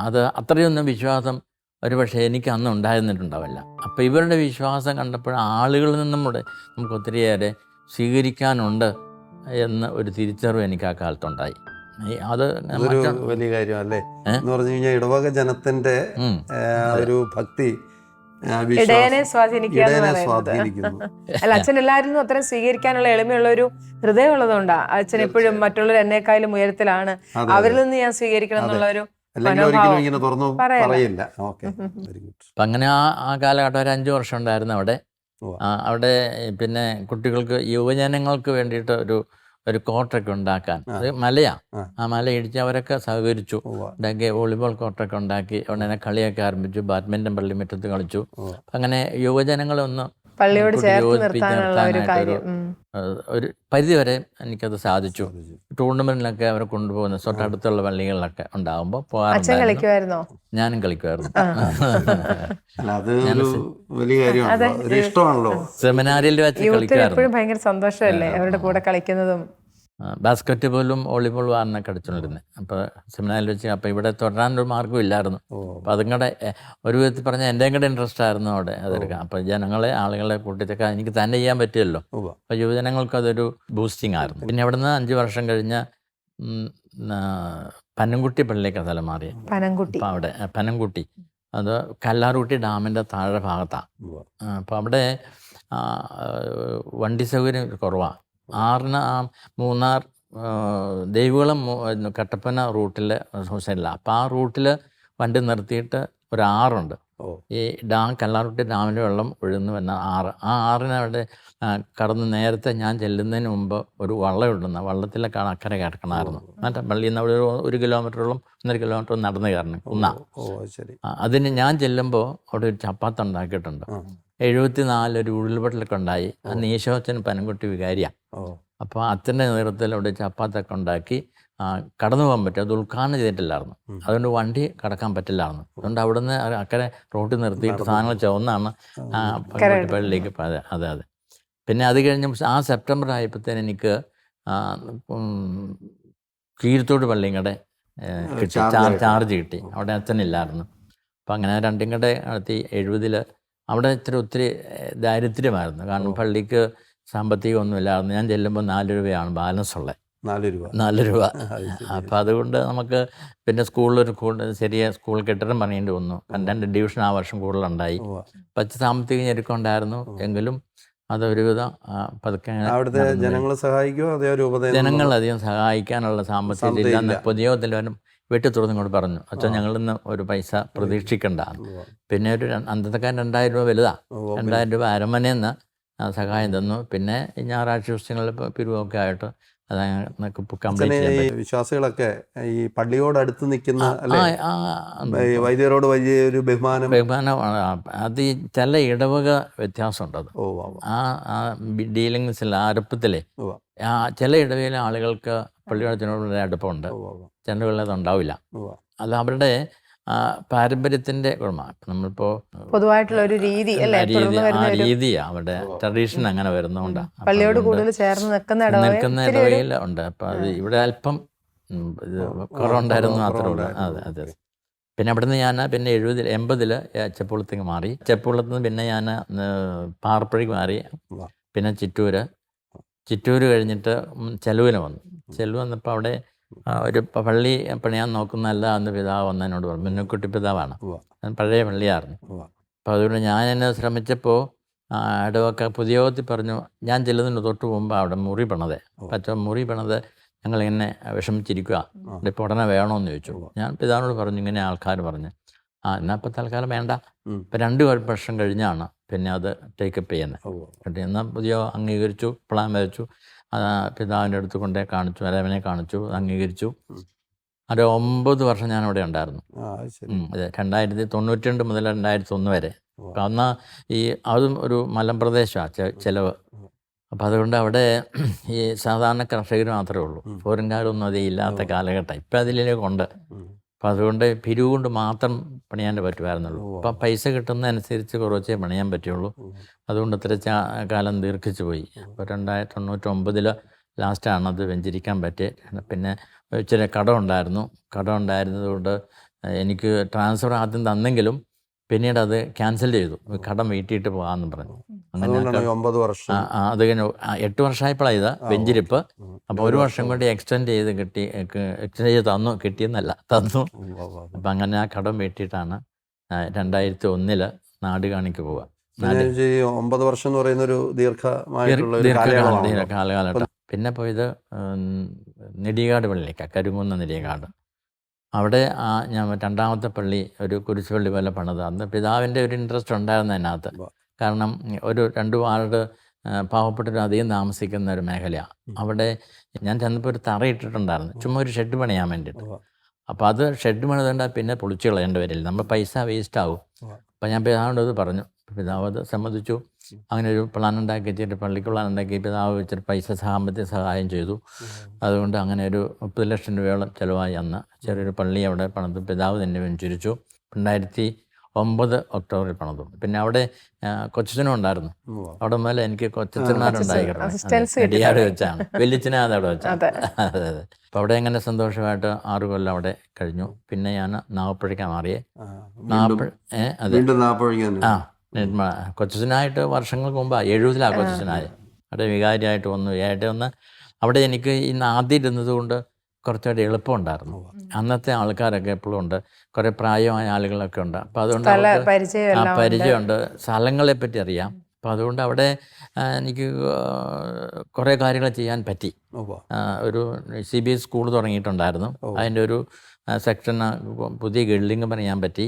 അത് അത്രയൊന്നും വിശ്വാസം ഒരുപക്ഷെ എനിക്ക് അന്ന് ഉണ്ടായിരുന്നിട്ടുണ്ടാവില്ല. അപ്പോൾ ഇവരുടെ വിശ്വാസം കണ്ടപ്പോൾ ആളുകളിൽ നിന്നും കൂടെ നമുക്ക് ഒത്തിരിയേറെ സ്വീകരിക്കാനുണ്ട് എന്ന് ഒരു തിരിച്ചറിവ് എനിക്ക് ആ കാലത്തുണ്ടായി. അതൊരു വലിയ കാര്യം അല്ലേ എന്ന് പറഞ്ഞു കഴിഞ്ഞാൽ ഇടവക ജനത്തിന്റെ ഒരു ഭക്തി ഇടയനെ സ്വാധീനിക്കുന്നു. അല്ല, അച്ഛൻ എല്ലാവരും അത്രയും സ്വീകരിക്കാനുള്ള എളിമയുള്ള ഒരു ഹൃദയം ഉള്ളതുകൊണ്ടാ അച്ഛൻ എപ്പോഴും മറ്റുള്ളവർ എന്നെക്കാളും ഉയരത്തിലാണ്, അവരിൽ നിന്ന് ഞാൻ സ്വീകരിക്കണം എന്നുള്ള ഒരു പറയില്ല. അപ്പം അങ്ങനെ ആ കാലഘട്ടം ഒരു 5 വർഷം ഉണ്ടായിരുന്നു അവിടെ. അവിടെ പിന്നെ കുട്ടികൾക്ക് യുവജനങ്ങൾക്ക് വേണ്ടിയിട്ട് ഒരു കോർട്ടൊക്കെ ഉണ്ടാക്കാൻ, അത് മലയാണ്, ആ മല ഇടിച്ച് അവരൊക്കെ സഹകരിച്ചു. ഉണ്ടാക്കി വോളിബോൾ കോർട്ടൊക്കെ ഉണ്ടാക്കി ഉടനെ കളിയൊക്കെ ആരംഭിച്ചു. ബാഡ്മിൻ്റൺ പള്ളിമുറ്റത്ത് കളിച്ചു. അങ്ങനെ യുവജനങ്ങളൊന്ന് പള്ളിയോട് ചേർത്ത് നിർത്താനുള്ള ഒരു പരിധിവരെ എനിക്കത് സാധിച്ചു. ടൂർണമെന്റിലൊക്കെ അവരെ കൊണ്ടുപോകുന്ന തൊട്ടടുത്തുള്ള പള്ളികളിലൊക്കെ ഉണ്ടാകുമ്പോൾ പോകാറുണ്ടായിരുന്നു. ഞാനും കളിക്കുമായിരുന്നു. സെമിനാരിൽ വെച്ച് കളിക്കുമായിരുന്നു. ഭയങ്കര സന്തോഷമല്ലേ അവരുടെ കൂടെ കളിക്കുന്നതും. ബാസ്കറ്റ് ബോളും വോളിബോളും ആണ് കളിച്ചുകൊണ്ടിരുന്നത്. അപ്പോൾ സെമിനാറിൽ വെച്ച് അപ്പോൾ ഇവിടെ തുടരാനൊരു മാർഗ്ഗം ഇല്ലായിരുന്നു. അപ്പോൾ അതുങ്ങളുടെ ഒരു വിധത്തിൽ പറഞ്ഞാൽ എൻ്റെയും കൂടെ ഇൻട്രസ്റ്റ് ആയിരുന്നു അവിടെ അതെടുക്കാം. അപ്പോൾ ആളുകളെ കൂട്ടിച്ചൊക്കെ എനിക്ക് തന്നെ ചെയ്യാൻ പറ്റിയല്ലോ. അപ്പോൾ യുവജനങ്ങൾക്ക് അതൊരു ബൂസ്റ്റിംഗ് ആയിരുന്നു. പിന്നെ അവിടെ നിന്ന് 5 വർഷം കഴിഞ്ഞ് പനംകുട്ടി പള്ളിയിലേക്ക് സ്ഥലം മാറി. അപ്പോൾ അവിടെ പനംകുട്ടി അത് കല്ലാർകുട്ടി ഡാമിൻ്റെ താഴെ ഭാഗത്താണ്. അപ്പോൾ അവിടെ വണ്ടി സൗകര്യം കുറവാണ്. 6-ന് മൂന്നാർ ദേവികുളം കട്ടപ്പന റൂട്ടിൽ സൈഡിലാണ്. അപ്പോൾ ആ റൂട്ടിൽ വണ്ടി നിർത്തിയിട്ട് ഒരു ആറുണ്ട്. ഈ കല്ലാർകുട്ടി ഡാമിൻ്റെ വെള്ളം ഒഴുകുന്നു വന്ന ആറ്. ആ ആറിനവിടെ കടന്ന് നേരത്തെ ഞാൻ ചെല്ലുന്നതിന് മുമ്പ് ഒരു വള്ളം ഇടുന്ന വള്ളത്തിലേക്കാണ് അക്കരെ കിടക്കണമായിരുന്നു. മറ്റേ പള്ളിയിൽ നിന്ന് അവിടെ 1 കിലോമീറ്ററോളം 1.5 കിലോമീറ്റർ നടന്ന് കയറണം അതിന് ഞാൻ ചെല്ലുമ്പോൾ അവിടെ ഒരു ചപ്പാത്ത് ഉണ്ടാക്കിയിട്ടുണ്ട്. 74 ഒരു ഉരുൾപൊട്ടലൊക്കെ ഉണ്ടായി. അന്ന് ഈശോച്ചൻ പനംകുട്ടി വികാരിയാണ്. അപ്പോൾ അച്ഛൻ്റെ നേതൃത്വത്തിൽ അവിടെ ചപ്പാത്തൊക്കെ ഉണ്ടാക്കി കടന്നു പോകാൻ പറ്റും. അത് ഉദ്ഘാടനം ചെയ്തിട്ടില്ലായിരുന്നു. അതുകൊണ്ട് വണ്ടി കടക്കാൻ പറ്റില്ലായിരുന്നു. അതുകൊണ്ട് അവിടെ നിന്ന് അക്കരെ റോട്ടിൽ നിർത്തിയിട്ട് സാധനങ്ങൾ ചുവന്നാണ് പനംകുട്ടി പള്ളിയിലേക്ക് പോയത്. അതെ. പിന്നെ അത് കഴിഞ്ഞ് ആ സെപ്റ്റംബർ ആയപ്പോഴത്തേന് എനിക്ക് കീഴ്ത്തോട് പള്ളിയുടെ കിട്ടി, ചാർജ് കിട്ടി. അവിടെ അച്ഛനില്ലായിരുന്നു. അപ്പം അങ്ങനെ രണ്ടും കൂടെ നടത്തി 70 അവിടെ ഒത്തിരി ദാരിദ്ര്യമായിരുന്നു. കാരണം പള്ളിക്ക് സാമ്പത്തികമൊന്നുമില്ലായിരുന്നു. ഞാൻ ചെല്ലുമ്പോൾ 4 രൂപയാണ് ബാലൻസ് ഉള്ളത്. 4 രൂപ. അപ്പം അതുകൊണ്ട് നമുക്ക് പിന്നെ സ്കൂളിലൊരു ചെറിയ സ്കൂൾ കെട്ടിടം പണിയേണ്ടി വന്നു. 2 ഡിവിഷൻ ആ വർഷം കൂടുതലുണ്ടായി. പച്ച സാമ്പത്തിക ഞെരുക്കം ഉണ്ടായിരുന്നു. എങ്കിലും അത് ഒരുവിധം പതുക്കെ അവിടുത്തെ ജനങ്ങൾ സഹായിക്കുമോ അതേ രൂപത? ജനങ്ങൾ അധികം സഹായിക്കാനുള്ള സാമ്പത്തികം ഇല്ല. പൊതുയോഗത്തിൽ വരും വീട്ടിൽ തുറന്നിങ്ങോട്ട് പറഞ്ഞു, അച്ഛൻ ഞങ്ങളിന്ന് ഒരു പൈസ പ്രതീക്ഷിക്കണ്ട. പിന്നെ ഒരു അന്നത്തെ 2000 രൂപ വലുതാ. 2000 രൂപ അരമനയെന്ന് സഹായം തന്നു. പിന്നെ ഞായറാഴ്ച ദിവസങ്ങളിൽ പിരിവൊക്കെ ആയിട്ട് വിശ്വാസികളൊക്കെ ഈ പള്ളിയോട് അടുത്ത് നിൽക്കുന്ന വൈദ്യരോട് വലിയൊരു ബഹുമാനമാണ്. അത് ചില ഇടവക വ്യത്യാസമുണ്ട്. അത് ആ ഡീലിങ്സിൽ അടുപ്പത്തിലെ ചില ഇടവയിലെ ആളുകൾക്ക് പള്ളിയോടത്തിനോട് അടുപ്പമുണ്ട്, ചിലത് ഉണ്ടാവില്ല. അത് അവരുടെ പാരമ്പര്യത്തിന്റെ ഗുണമാണ്. നമ്മളിപ്പോ പൊതുവായിട്ടുള്ള ഒരു രീതി രീതിയാ അവരുടെ ട്രഡീഷൻ അങ്ങനെ വരുന്നതുകൊണ്ടാണ് പള്ളിയോട് കൂടുതൽ ചേർന്ന് നിൽക്കുന്ന ഇടവയിൽ ഉണ്ട്. അപ്പൊ അത് ഇവിടെ അല്പം കുറവുണ്ടായിരുന്നു മാത്രമേ ഉള്ളൂ. അതെ അതെ. പിന്നെ അവിടുന്ന് ഞാൻ പിന്നെ 80 ചെപ്പുളത്തേക്ക് മാറി. ചെപ്പുളത്ത് നിന്ന് പിന്നെ ഞാൻ പാറപ്പുഴയ്ക്ക് മാറി. പിന്നെ ചിറ്റൂര് കഴിഞ്ഞിട്ട് ചെലവിന് വന്നു. ചെലവ് വന്നപ്പോൾ അവിടെ ഒരു പള്ളി പണിയാൻ നോക്കുന്നതല്ല എന്ന് പിതാവ് വന്നതിനോട് പറഞ്ഞു. മുന്നക്കുട്ടി പിതാവാണ്, പഴയ പള്ളിയായിരുന്നു. അപ്പോൾ അതുകൊണ്ട് ഞാൻ എന്നെ ശ്രമിച്ചപ്പോൾ ഇടവൊക്കെ പുതിയോഗത്തിൽ പറഞ്ഞു, ഞാൻ ചെല്ലുന്നതിന് തൊട്ട് മുമ്പ് അവിടെ മുറി പണത്. പച്ച മുറി പണത് ഞങ്ങളിങ്ങനെ വിഷമിച്ചിരിക്കുക, ഇപ്പോൾ ഉടനെ വേണമെന്ന് ചോദിച്ചു. ഞാൻ പിതാവിനോട് പറഞ്ഞു, ഇങ്ങനെ ആൾക്കാർ പറഞ്ഞു. എന്നാൽ ഇപ്പോൾ തൽക്കാലം വേണ്ട. ഇപ്പം 2 വർഷം കഴിഞ്ഞാണ് പിന്നെ അത് ടേക്കപ്പ് ചെയ്യുന്നത്. എന്നാൽ പുതിയ അംഗീകരിച്ചു, പ്ലാൻ വരച്ചു. പിതാവിൻ്റെ അടുത്ത് കൊണ്ടേ കാണിച്ചു, വരവനെ കാണിച്ചു, അംഗീകരിച്ചു. അത് 9 വർഷം ഞാൻ അവിടെ ഉണ്ടായിരുന്നു. അതെ, 1992 മുതൽ 2001 വരെ. അപ്പം അന്ന് അതും ഒരു മലമ്പ്രദേശമാണ് ചിലവ്. അപ്പം അതുകൊണ്ട് അവിടെ ഈ സാധാരണ കർഷകർ മാത്രമേ ഉള്ളൂ, ഫോറിൻകാരൊന്നും അതേ ഇല്ലാത്ത കാലഘട്ടം. ഇപ്പം അതിലേക്കുണ്ട്. അപ്പം അതുകൊണ്ട് പിരിവ് കൊണ്ട് മാത്രം പണിയാൻ പറ്റുമായിരുന്നുള്ളൂ. അപ്പം പൈസ കിട്ടുന്നതനുസരിച്ച് കുറച്ചേ പണിയാൻ പറ്റുള്ളൂ. അതുകൊണ്ട് ഇത്ര കാലം ദീർഘിച്ചു പോയി. അപ്പോൾ 1999 ലാസ്റ്റാണ് അത് വെഞ്ചരിക്കാൻ പറ്റിയത്. പിന്നെ ഇച്ചിരി കടം ഉണ്ടായിരുന്നതുകൊണ്ട് എനിക്ക് ട്രാൻസ്ഫർ ആദ്യം തന്നെങ്കിലും പിന്നീട് അത് ക്യാൻസൽ ചെയ്തു. കടം വീട്ടിയിട്ട് പോകാമെന്ന് പറഞ്ഞു. അങ്ങനെ അത് കഴിഞ്ഞ് 8 വർഷമായപ്പോഴാണ് ഇത് വെഞ്ചരിപ്പ്. അപ്പോൾ 1 വർഷം കൊണ്ട് എക്സ്റ്റെൻഡ് ചെയ്ത് തന്നു. കിട്ടിയെന്നല്ല, തന്നു. അപ്പം അങ്ങനെ ആ കടം വീട്ടിയിട്ടാണ് 2001 നാട് കാണിക്ക് പോവുക. 9 വർഷം എന്ന് പറയുന്ന ഒരു കാലഘട്ടം. പിന്നെ പോയത് നെടിയകാട് പള്ളിയിലേക്കാണ്, കരിങ്കുന്ന നെടിയകാട്. അവിടെ ഞാൻ 2ാമത്തെ പള്ളി ഒരു കുരിശുപള്ളി പോലെ പണിത്. അന്ന് പിതാവിൻ്റെ ഒരു ഇൻട്രസ്റ്റ് ഉണ്ടായിരുന്നു അതിനകത്ത്. കാരണം ഒരു 2 വാർഡ് പാവപ്പെട്ടവർ അധികം താമസിക്കുന്ന ഒരു മേഖലയാണ്. അവിടെ ഞാൻ ചെന്നപ്പോൾ ഒരു തറ ഇട്ടിട്ടുണ്ടായിരുന്നു, ചുമ്മാ ഒരു ഷെഡ് പണിയാൻ വേണ്ടിയിട്ട്. അപ്പോൾ അത് ഷെഡ് പണിതുകൊണ്ട് പിന്നെ പൊളിച്ച് കളയേണ്ടി വരില്ല, നമ്മൾ പൈസ വേസ്റ്റ് ആവും. അപ്പം ഞാൻ പിതാവിനോട് അത് പറഞ്ഞു. പിതാവ് അത് സമ്മതിച്ചു. അങ്ങനെ ഒരു പ്ലാൻ ഉണ്ടാക്കി വെച്ചിട്ട്, പള്ളിക്ക് പ്ലാൻ ഉണ്ടാക്കി പിതാവ് വെച്ചിട്ട് പൈസ സാമ്പത്തിക സഹായം ചെയ്തു. അതുകൊണ്ട് അങ്ങനെ ഒരു 30 ലക്ഷം രൂപയോളം ചിലവായി. അന്ന് ചെറിയൊരു പള്ളി അവിടെ പണിതു. പിതാവ് തന്നെ വെഞ്ചരിച്ചു. 2009 ഒക്ടോബറിൽ പണിതു. പിന്നെ അവിടെ കൊച്ചച്ഛനും ഉണ്ടായിരുന്നു. അവിടെ മുതൽ എനിക്ക് കൊച്ചച്ഛന്മാരുണ്ടായിരുന്നു. നെടിയാട് വെച്ചാണ്, വലിയച്ഛനെ അതവിടെ വെച്ചാണ്. അതെ അതെ. അപ്പോൾ അവിടെ എങ്ങനെ സന്തോഷമായിട്ട് 6 കൊല്ലം അവിടെ കഴിഞ്ഞു. പിന്നെ ഞാൻ നാഗപ്പുഴയ്ക്ക് മാറിയേ. കൊച്ചച്ഛനായിട്ട് വർഷങ്ങൾക്ക് മുമ്പ് 70 കൊച്ചച്ഛനായി. അവിടെ വികാരിയായിട്ട് വന്നു. അവിടെ എനിക്ക് ഇന്ന് ആദ്യം ഇരുന്നത് കൊണ്ട് കുറച്ചുകൂടെ എളുപ്പമുണ്ടായിരുന്നു. അന്നത്തെ ആൾക്കാരൊക്കെ എപ്പോഴും ഉണ്ട്, കുറേ പ്രായമായ ആളുകളൊക്കെ ഉണ്ട്. അപ്പോൾ അതുകൊണ്ട് പരിചയമുണ്ട്, സ്ഥലങ്ങളെപ്പറ്റി അറിയാം. അപ്പോൾ അതുകൊണ്ട് അവിടെ എനിക്ക് കുറേ കാര്യങ്ങൾ ചെയ്യാൻ പറ്റി. ഒരു CBS സ്കൂൾ തുടങ്ങിയിട്ടുണ്ടായിരുന്നു. അതിൻ്റെ ഒരു സെക്ഷന് പുതിയ ബിൽഡിങ് പണിയാൻ പറ്റി.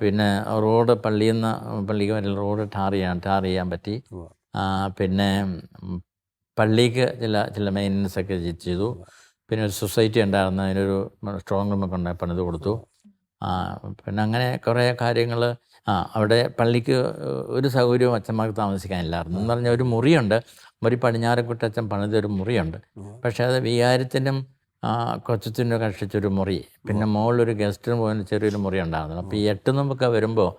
പിന്നെ റോഡ് പള്ളിക്ക് വരെ റോഡ് ടാർ ചെയ്യാൻ പറ്റി. പിന്നെ പള്ളിക്ക് ചില മെയിൻ്റനൻസ് ഒക്കെ ചെയ്തു. പിന്നെ ഒരു സൊസൈറ്റി ഉണ്ടായിരുന്നു, അതിനൊരു സ്ട്രോങ് റൂമൊക്കെ പണിത് കൊടുത്തു. പിന്നെ അങ്ങനെ കുറേ കാര്യങ്ങൾ. അവിടെ പള്ളിക്ക് ഒരു സൗകര്യവും അച്ഛന്മാർക്ക് താമസിക്കാനില്ലായിരുന്നു. എന്ന് പറഞ്ഞാൽ ഒരു മുറിയുണ്ട്, പടിഞ്ഞാറക്കുട്ടച്ഛൻ പണിതൊരു മുറിയുണ്ട്. പക്ഷേ അത് വികാരത്തിനും കൊച്ചത്തിൻ്റെ കഷ്ടിച്ചൊരു മുറി, പിന്നെ മുകളിലൊരു ഗസ്റ്റിന് പോകുന്ന ചെറിയൊരു മുറി ഉണ്ടായിരുന്നു. അപ്പോൾ ഈ 8 നോമ്പൊക്കെ വരുമ്പോൾ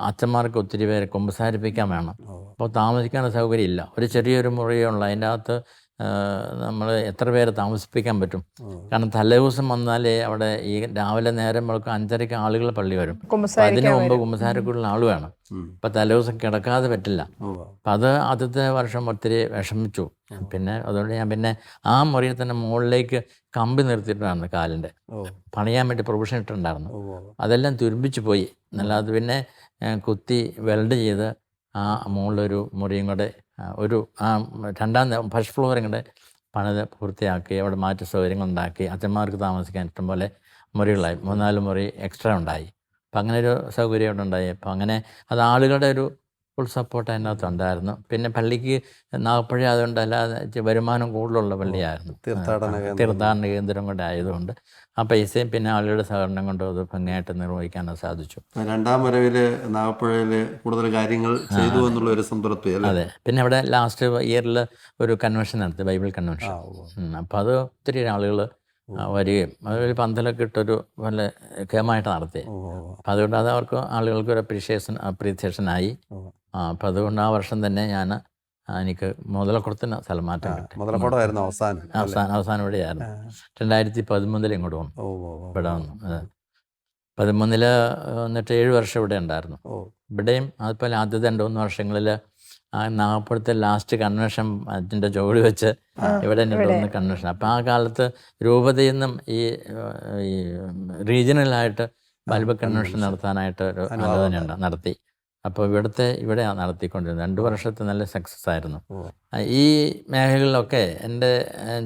അച്ഛന്മാർക്ക് ഒത്തിരി പേരെ കുമ്പസാരിപ്പിക്കാൻ വേണം. അപ്പോൾ താമസിക്കാനുള്ള സൗകര്യം ഇല്ല. ഒരു ചെറിയൊരു മുറിയുള്ള, അതിൻ്റെ അകത്ത് നമ്മൾ എത്ര പേരെ താമസിപ്പിക്കാൻ പറ്റും? കാരണം തലേദിവസം വന്നാലേ അവിടെ ഈ രാവിലെ നേരം വെളുക്കും 5:30 ആളുകൾ പള്ളി വരും. അപ്പം അതിന് മുമ്പ് കുമ്പസാരക്കുള്ള ആൾ വേണം. അപ്പം തലേദിവസം കിടക്കാതെ പറ്റില്ല. അപ്പം അത് ആദ്യത്തെ വർഷം ഒത്തിരി വിഷമിച്ചു. പിന്നെ അതുകൊണ്ട് ഞാൻ പിന്നെ ആ മുറിയിൽ തന്നെ മുകളിലേക്ക് കമ്പി നിർത്തിയിട്ടുണ്ടായിരുന്നു കാലിൻ്റെ, പണിയാൻ വേണ്ടി പ്രൊവിഷൻ ഇട്ടിട്ടുണ്ടായിരുന്നു. അതെല്ലാം തുരുമ്പിച്ച് പോയി. എന്നല്ലാതെ പിന്നെ കുത്തി വെൽഡ് ചെയ്ത് ആ മുകളിലൊരു മുറിയും കൂടെ ഒരു ഫസ്റ്റ് ഫ്ലോറും കൂടെ പണിത് പൂർത്തിയാക്കി അവിടെ മാറ്റ സൗകര്യങ്ങളുണ്ടാക്കി. അച്ഛന്മാർക്ക് താമസിക്കാൻ ഇഷ്ടംപോലെ മുറികളായി, 3-4 മുറി എക്സ്ട്രാ ഉണ്ടായി. അപ്പം അങ്ങനെ ഒരു സൗകര്യം അവിടെ ഉണ്ടായി. അപ്പം അങ്ങനെ അത് ആളുകളുടെ ഒരു ഫുൾ സപ്പോർട്ട് അതിനകത്ത് ഉണ്ടായിരുന്നു. പിന്നെ പള്ളിക്ക് നാഗപ്പുഴ ആയതുകൊണ്ട് അല്ലാതെ വരുമാനം കൂടുതലുള്ള പള്ളിയായിരുന്നു, തീർത്ഥാടന കേന്ദ്രം കൂടെ ആയതുകൊണ്ട് ആ പൈസയും പിന്നെ ആളുകളുടെ സഹകരണം കൊണ്ട് അത് ഭംഗിയായിട്ട് നിർവഹിക്കാൻ സാധിച്ചു. രണ്ടാം വരവില് നാഗപ്പുഴയില് കൂടുതൽ കാര്യങ്ങൾ ചെയ്തു എന്നുള്ള ഒരു സംതൃപ്തി. അതെ. പിന്നെ അവിടെ ലാസ്റ്റ് ഇയറിൽ ഒരു കൺവെൻഷൻ നടത്തി, ബൈബിൾ കൺവെൻഷൻ. അപ്പം അത് ഒത്തിരി ആളുകൾ വരികയും അതൊരു പന്തലൊക്കെ ഇട്ടൊരു നല്ല കേമായിട്ട് നടത്തി. അപ്പം അതുകൊണ്ട് അത് ആളുകൾക്ക് ഒരു അപ്രീസിയേഷനായി. അപ്പം അതുകൊണ്ട് ആ വർഷം തന്നെ എനിക്ക് മുതലക്കുളത്തിന് സ്ഥലം മാറ്റം കിട്ടി. അവസാനം ഇവിടെയായിരുന്നു. 2013 ഇങ്ങോട്ട് വന്നു, ഇവിടെ വന്നു. 2013 എന്നിട്ട് 7 വർഷം ഇവിടെ ഉണ്ടായിരുന്നു. ഇവിടെയും അതുപോലെ ആദ്യത്തെ 2-3 വർഷങ്ങളിൽ നാഗപ്പുഴത്തെ ലാസ്റ്റ് കൺവെൻഷൻ അതിൻ്റെ ജോലി വെച്ച് ഇവിടെ 2-3 കൺവെൻഷൻ. അപ്പം ആ കാലത്ത് രൂപതയിൽ നിന്നും ഈ റീജിയണലായിട്ട് ബൈബിൾ കൺവെൻഷൻ നടത്താനായിട്ട് ഒരു ആലോചന നടത്തി. അപ്പോൾ ഇവിടെയാണ് നടത്തിക്കൊണ്ടിരുന്നത്. 2 വർഷത്തെ നല്ല സക്സസ് ആയിരുന്നു. ഈ മേഖലകളിലൊക്കെ എൻ്റെ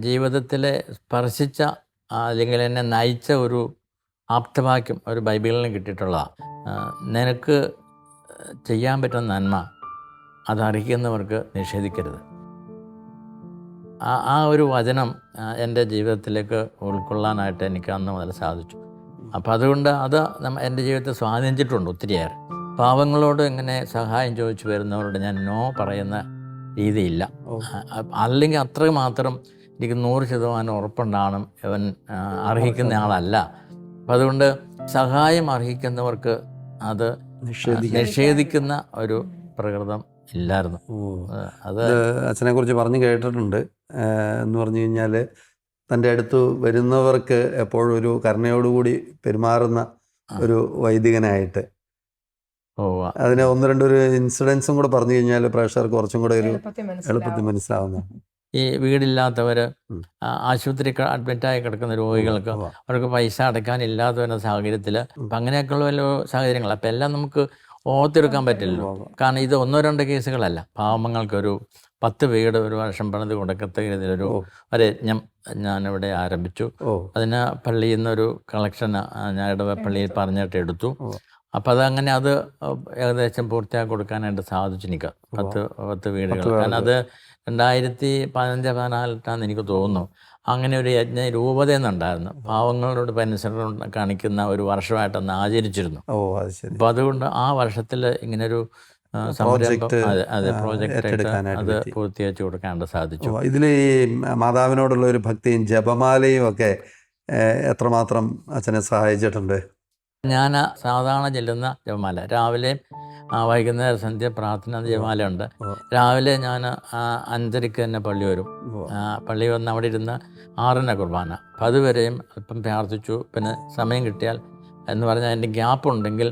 ജീവിതത്തിലെ സ്പർശിച്ച അല്ലെങ്കിൽ എന്നെ നയിച്ച ഒരു ആപ്തവാക്യം ഒരു ബൈബിളിൽ കിട്ടിയിട്ടുള്ളതാണ്. നിനക്ക് ചെയ്യാൻ പറ്റുന്ന നന്മ അതറിയിക്കുന്നവർക്ക് നിഷേധിക്കരുത്. ആ ഒരു വചനം എൻ്റെ ജീവിതത്തിലേക്ക് ഉൾക്കൊള്ളാനായിട്ട് എനിക്ക് അന്ന് മുതൽ സാധിച്ചു. അപ്പം അതുകൊണ്ട് അത് എൻ്റെ ജീവിതത്തെ സ്വാധീനിച്ചിട്ടുണ്ട് ഒത്തിരിയേറെ. പാവങ്ങളോട് ഇങ്ങനെ സഹായം ചോദിച്ചു വരുന്നവരോട് ഞാൻ നോ പറയുന്ന രീതിയില്ല. അല്ലെങ്കിൽ അത്ര മാത്രം എനിക്ക് 100% ഉറപ്പുണ്ടാകണം ഇവൻ അർഹിക്കുന്ന ആളല്ല. അപ്പം അതുകൊണ്ട് സഹായം അർഹിക്കുന്നവർക്ക് അത് നിഷേധിക്കുന്ന ഒരു പ്രകൃതം ഇല്ലായിരുന്നു. അത് അച്ഛനെ കുറിച്ച് പറഞ്ഞു കേട്ടിട്ടുണ്ട്. എന്ന് പറഞ്ഞു കഴിഞ്ഞാൽ തൻ്റെ അടുത്ത് വരുന്നവർക്ക് എപ്പോഴും ഒരു കരുണയോടുകൂടി പെരുമാറുന്ന ഒരു വൈദികനായിട്ട്. അതിന് 1-2 ഇൻസിഡൻസും കൂടെ പറഞ്ഞു കഴിഞ്ഞാൽ പ്രേക്ഷകർക്ക് കുറച്ചും കൂടെ ഒരു എളുപ്പത്തിൽ മനസ്സിലാവുന്ന. ഈ വീടില്ലാത്തവർ, ആശുപത്രി അഡ്മിറ്റായി കിടക്കുന്ന രോഗികൾക്ക് അവർക്ക് പൈസ അടയ്ക്കാനില്ലാത്ത വരുന്ന സാഹചര്യത്തിൽ അപ്പം അങ്ങനെയൊക്കെയുള്ള വല്ല സാഹചര്യങ്ങൾ. അപ്പം എല്ലാം നമുക്ക് ഓർത്തെടുക്കാൻ പറ്റില്ലല്ലോ. കാരണം ഇത് 1-2 കേസുകളല്ല. പാവങ്ങൾക്കൊരു 10 വീട് ഒരു വർഷം പണിത് കൊടുക്കത്ത രീതിയിലൊരു യജ്ഞം ഞാനിവിടെ ആരംഭിച്ചു. അതിന് പള്ളിയിൽ നിന്നൊരു കളക്ഷൻ ഞാൻ ഇടവപ്പള്ളിയിൽ പറഞ്ഞിട്ട് എടുത്തു. അപ്പം അതങ്ങനെ അത് ഏകദേശം പൂർത്തിയാക്കി കൊടുക്കാനായിട്ട് സാധിച്ചു എനിക്ക് 10 വീടുകൾ. കാരണം അത് 2015-14 എനിക്ക് തോന്നുന്നു. അങ്ങനെ ഒരു യജ്ഞ രൂപതയെന്നുണ്ടായിരുന്നു. പാവങ്ങളോട് പരിസരം കാണിക്കുന്ന ഒരു വർഷമായിട്ടൊന്ന് ആചരിച്ചിരുന്നു. അപ്പോൾ അതുകൊണ്ട് ആ വർഷത്തിൽ ഇങ്ങനൊരു സംരംഭം പ്രോജക്റ്റ് അത് പൂർത്തീകരിച്ച് കൊടുക്കാണ്ട് സാധിച്ചു. ഇതിൽ ഈ മാതാവിനോടുള്ള ഒരു ഭക്തിയും ജപമാലയും ഒക്കെ എത്രമാത്രം അച്ഛനെ സഹായിച്ചിട്ടുണ്ട്? ഞാൻ സാധാരണ ചെല്ലുന്ന ജപമാല രാവിലെ, വൈകുന്നേരം സന്ധ്യ പ്രാർത്ഥന ജപമാലയുണ്ട്. രാവിലെ ഞാൻ 5:30 തന്നെ പള്ളി വരും. പള്ളി വന്ന് അവിടെ ഇരുന്ന് 6-ന് കുർബാന. അപ്പം അതുവരെയും അല്പം പ്രാർത്ഥിച്ചു. പിന്നെ സമയം കിട്ടിയാൽ എന്ന് പറഞ്ഞാൽ അതിൻ്റെ ഗ്യാപ്പ് ഉണ്ടെങ്കിൽ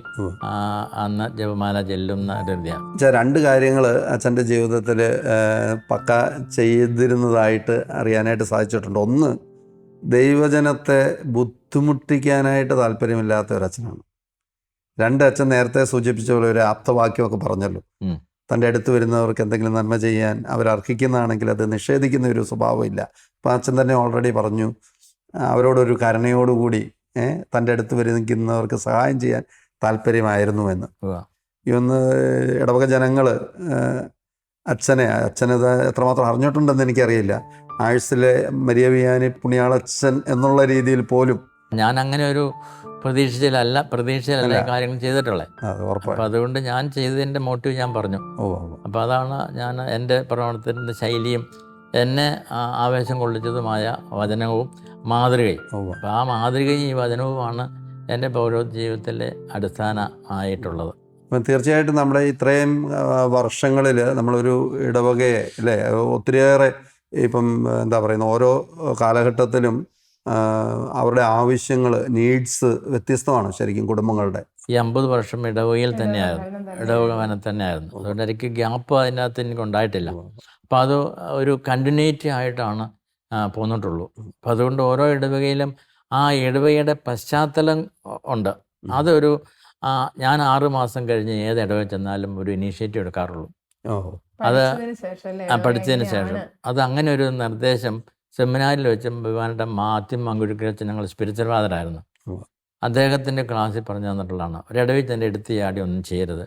അന്ന് ജപമാല ചെല്ലുന്ന രീതിയാണ്. 2 കാര്യങ്ങൾ അച്ഛൻ്റെ ജീവിതത്തിൽ പക്ക ചെയ്തിരുന്നതായിട്ട് അറിയാനായിട്ട് സാധിച്ചിട്ടുണ്ട്. ഒന്ന്, ദൈവജനത്തെ ബുദ്ധിമുട്ടിക്കാനായിട്ട് താല്പര്യമില്ലാത്ത ഒരച്ഛനാണ്. 2, അച്ഛൻ നേരത്തെ സൂചിപ്പിച്ച പോലെ ഒരു ആപ്തവാക്യമൊക്കെ പറഞ്ഞല്ലോ. തൻ്റെ അടുത്ത് വരുന്നവർക്ക് എന്തെങ്കിലും നന്മ ചെയ്യാൻ അവരർഹിക്കുന്നതാണെങ്കിൽ അത് നിഷേധിക്കുന്ന ഒരു സ്വഭാവം ഇല്ല. അപ്പം അച്ഛൻ തന്നെ ഓൾറെഡി പറഞ്ഞു അവരോടൊരു കരുണയോടുകൂടി തൻ്റെ അടുത്ത് വരുന്നവർക്ക് സഹായം ചെയ്യാൻ താല്പര്യമായിരുന്നുവെന്ന്. ഇവന്ന് ഇടവക ജനങ്ങൾ അച്ഛനത് എത്രമാത്രം അറിഞ്ഞിട്ടുണ്ടെന്ന് എനിക്കറിയില്ല. ആഴ്സിലെ മരിയ വിയാനി പുണ്യാളച്ഛൻ എന്നുള്ള രീതിയിൽ പോലും ഞാൻ അങ്ങനെ ഒരു പ്രതീക്ഷയിലല്ല കാര്യങ്ങൾ ചെയ്തിട്ടുള്ളത്. അപ്പം അതുകൊണ്ട് ഞാൻ ചെയ്തതിൻ്റെ മോട്ടീവ് ഞാൻ പറഞ്ഞു. അപ്പം അതാണ് ഞാൻ എൻ്റെ പ്രവർത്തനത്തിൻ്റെ ശൈലിയും എന്നെ ആവേശം കൊള്ളിച്ചതുമായ വചനവും മാതൃകയും. അപ്പം ആ മാതൃകയും ഈ വചനവുമാണ് എൻ്റെ പൗരോഹിത്യ ജീവിതത്തിലെ അടിസ്ഥാനമായിട്ടുള്ളത്. തീർച്ചയായിട്ടും നമ്മുടെ ഇത്രയും വർഷങ്ങളിൽ നമ്മളൊരു ഇടവകയെ ഒത്തിരിയേറെ ഇപ്പം എന്താ പറയുന്നത്, ഓരോ കാലഘട്ടത്തിലും അവരുടെ ആവശ്യങ്ങൾ, നീഡ്സ് വ്യത്യസ്തമാണ് ശരിക്കും കുടുംബങ്ങളുടെ. ഈ 50 വർഷം ഇടവകയിൽ തന്നെയായിരുന്നു, ഇടവക വനം തന്നെയായിരുന്നു. അതുകൊണ്ട് എനിക്ക് ഗ്യാപ്പ് അതിനകത്ത് എനിക്ക് ഉണ്ടായിട്ടില്ല. അപ്പം അത് ഒരു കണ്ടിന്യൂറ്റി ആയിട്ടാണ് പോന്നിട്ടുള്ളൂ. അപ്പം അതുകൊണ്ട് ഓരോ ഇടവകയിലും ആ ഇടവകയുടെ പശ്ചാത്തലം ഉണ്ട്. അതൊരു ഞാൻ 6 മാസം കഴിഞ്ഞ് ഏത് ഇടവക ചെന്നാലും ഒരു ഇനീഷ്യേറ്റീവ് എടുക്കാറുള്ളൂ. അത് പഠിച്ചതിന് ശേഷം അത് അങ്ങനെ ഒരു നിർദ്ദേശം സെമിനാരിൽ വെച്ച് ബഹുമാനപ്പെട്ട മാത്യു മങ്കുഴിക്കരച്ചൻ, ഞങ്ങൾ സ്പിരിച്വൽ ഫാദറായിരുന്നു, അദ്ദേഹത്തിൻ്റെ ക്ലാസ്സിൽ പറഞ്ഞു തന്നിട്ടുള്ളതാണ്. ഒരിടവിൽ തന്നെ എടുത്ത് ചാടി ഒന്നും ചെയ്യരുത്,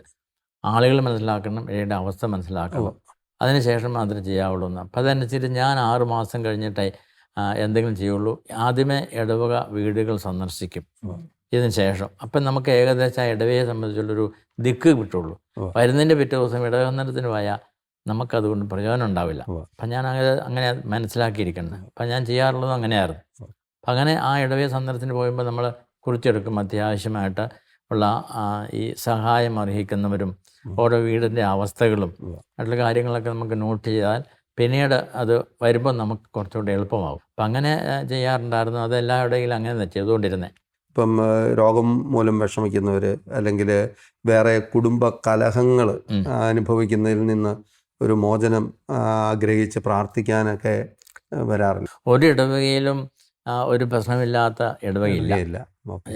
ആളുകൾ മനസ്സിലാക്കണം, ഇടയുടെ അവസ്ഥ മനസ്സിലാക്കണം, അതിനുശേഷം മാത്രമേ ചെയ്യാവുള്ളൂ എന്ന്. അപ്പം അതനുസരിച്ച് ഞാൻ 6 മാസം കഴിഞ്ഞിട്ടേ എന്തെങ്കിലും ചെയ്യുള്ളൂ. ആദ്യമേ ഇടവക വീടുകൾ സന്ദർശിക്കും ഇതിന് ശേഷം. അപ്പം നമുക്ക് ഏകദേശം ആ ഇടവയെ സംബന്ധിച്ചുള്ളൊരു ദിക്ക് കിട്ടുള്ളൂ. വരുന്നതിൻ്റെ പിറ്റേ ദിവസം ഇടവന്നരത്തിന് പോയാൽ നമുക്കതുകൊണ്ട് പ്രയോജനം ഉണ്ടാവില്ല. അപ്പം ഞാൻ അങ്ങനെ മനസ്സിലാക്കിയിരിക്കുന്നത്. അപ്പം ഞാൻ ചെയ്യാറുള്ളത് അങ്ങനെയായിരുന്നു. അപ്പം അങ്ങനെ ആ ഇടവയ സന്ദർശനത്തിന് പോയുമ്പോൾ നമ്മൾ കുറിച്ചെടുക്കും അത്യാവശ്യമായിട്ട് ഉള്ള ഈ സഹായം അർഹിക്കുന്നവരും ഓരോ വീടിൻ്റെ അവസ്ഥകളും മറ്റുള്ള കാര്യങ്ങളൊക്കെ നമുക്ക് നോട്ട് ചെയ്താൽ പിന്നീട് അത് വരുമ്പോൾ നമുക്ക് കുറച്ചുകൂടി എളുപ്പമാകും. അപ്പം അങ്ങനെ ചെയ്യാറുണ്ടായിരുന്നു. അത് എല്ലാവരുടെയും അങ്ങനെ ചെയ്തുകൊണ്ടിരുന്നത്. ഇപ്പം രോഗം മൂലം വിഷമിക്കുന്നവർ, അല്ലെങ്കിൽ വേറെ കുടുംബ കലഹങ്ങൾ അനുഭവിക്കുന്നതിൽ നിന്ന് ഒരു മോചനം ആഗ്രഹിച്ച് പ്രാർത്ഥിക്കാനൊക്കെ വരാറില്ല. ഒരു ഇടവകയിലും ഒരു പ്രശ്നമില്ലാത്ത ഇടവകയില്ല.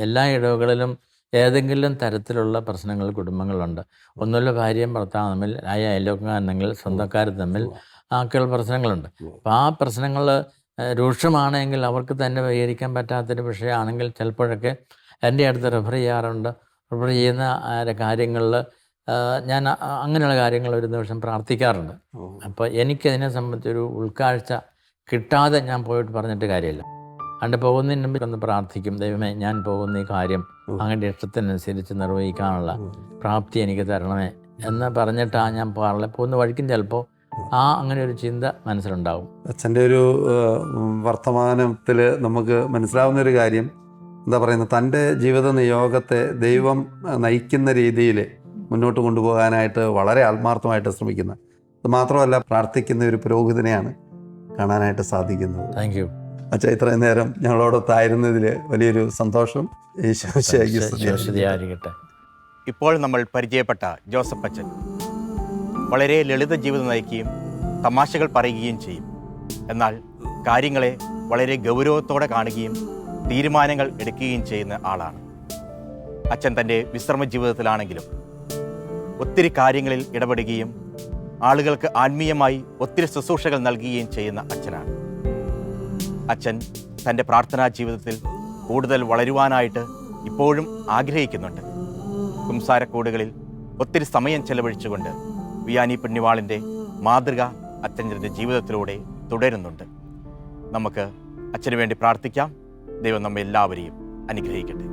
എല്ലാ ഇടവകളിലും ഏതെങ്കിലും തരത്തിലുള്ള പ്രശ്നങ്ങൾ കുടുംബങ്ങളുണ്ട്. ഒന്നുമില്ല ഭാര്യയും ഭർത്താവും തമ്മിൽ, അയൽവക്കക്കാരെങ്കിൽ സ്വന്തക്കാർ തമ്മിൽ ഒക്കെയുള്ള പ്രശ്നങ്ങളുണ്ട്. അപ്പോൾ ആ പ്രശ്നങ്ങൾ രൂക്ഷമാണെങ്കിൽ അവർക്ക് തന്നെ പരിഹരിക്കാൻ പറ്റാത്തൊരു വിഷയമാണെങ്കിൽ ചിലപ്പോഴൊക്കെ എൻ്റെ അടുത്ത് റെഫർ ചെയ്യാറുണ്ട്. റെഫർ ചെയ്യുന്ന കാര്യങ്ങളിൽ ഞാൻ അങ്ങനെയുള്ള കാര്യങ്ങൾ ഒരു ദിവസം പ്രാർത്ഥിക്കാറുണ്ട്. അപ്പോൾ എനിക്കതിനെ സംബന്ധിച്ചൊരു ഉൾക്കാഴ്ച കിട്ടാതെ ഞാൻ പോയിട്ട് പറഞ്ഞിട്ട് കാര്യമില്ല. അതുകൊണ്ട് പോകുന്നതിന് മുമ്പ് ഒന്ന് പ്രാർത്ഥിക്കും, ദൈവമേ ഞാൻ പോകുന്ന ഈ കാര്യം അങ്ങയുടെ ഇഷ്ടത്തിനനുസരിച്ച് നിർവഹിക്കാനുള്ള പ്രാപ്തി എനിക്ക് തരണമേ എന്ന് പറഞ്ഞിട്ടാണ് ഞാൻ പോകുന്ന വഴിക്കും ചിലപ്പോൾ അങ്ങനെ ഒരു ചിന്ത മനസ്സിലുണ്ടാവും. അച്ഛൻ്റെ ഒരു വർത്തമാനത്തിൽ നമുക്ക് മനസ്സിലാവുന്നൊരു കാര്യം എന്താ പറയുന്നത്, തൻ്റെ ജീവിത നിയോഗത്തെ ദൈവം നയിക്കുന്ന രീതിയിൽ മുന്നോട്ട് കൊണ്ടുപോകാനായിട്ട് വളരെ ആത്മാർത്ഥമായിട്ട് ശ്രമിക്കുന്ന, അത് മാത്രമല്ല പ്രാർത്ഥിക്കുന്ന ഒരു പുരോഹിതനെയാണ് കാണാനായിട്ട് സാധിക്കുന്നത്. താങ്ക് യു അച്ഛാ, ഇത്രയും നേരം ഞങ്ങളോടൊത്തായിരുന്നതിൽ വലിയൊരു സന്തോഷം. ഇപ്പോൾ നമ്മൾ പരിചയപ്പെട്ട ജോസഫ് അച്ഛൻ വളരെ ലളിത ജീവിതം നയിക്കുകയും തമാശകൾ പറയുകയും ചെയ്യും. എന്നാൽ കാര്യങ്ങളെ വളരെ ഗൗരവത്തോടെ കാണുകയും തീരുമാനങ്ങൾ എടുക്കുകയും ചെയ്യുന്ന ആളാണ് അച്ഛൻ. തൻ്റെ വിശ്രമ ജീവിതത്തിലാണെങ്കിലും ഒത്തിരി കാര്യങ്ങളിൽ ഇടപെടുകയും ആളുകൾക്ക് ആത്മീയമായി ഒത്തിരി ശുശ്രൂഷകൾ നൽകുകയും ചെയ്യുന്ന അച്ഛനാണ്. അച്ഛൻ തൻ്റെ പ്രാർത്ഥനാ ജീവിതത്തിൽ കൂടുതൽ വളരുവാനായിട്ട് ഇപ്പോഴും ആഗ്രഹിക്കുന്നുണ്ട്. കുംസാരക്കൂടുകളിൽ ഒത്തിരി സമയം ചെലവഴിച്ചുകൊണ്ട് വിയാനി പുണ്യവാളിൻ്റെ മാതൃക അച്ഛൻ്റെ ജീവിതത്തിലൂടെ തുടരുന്നുണ്ട്. നമുക്ക് അച്ഛന് വേണ്ടി പ്രാർത്ഥിക്കാം. ദൈവം നമ്മെ എല്ലാവരെയും അനുഗ്രഹിക്കട്ടെ.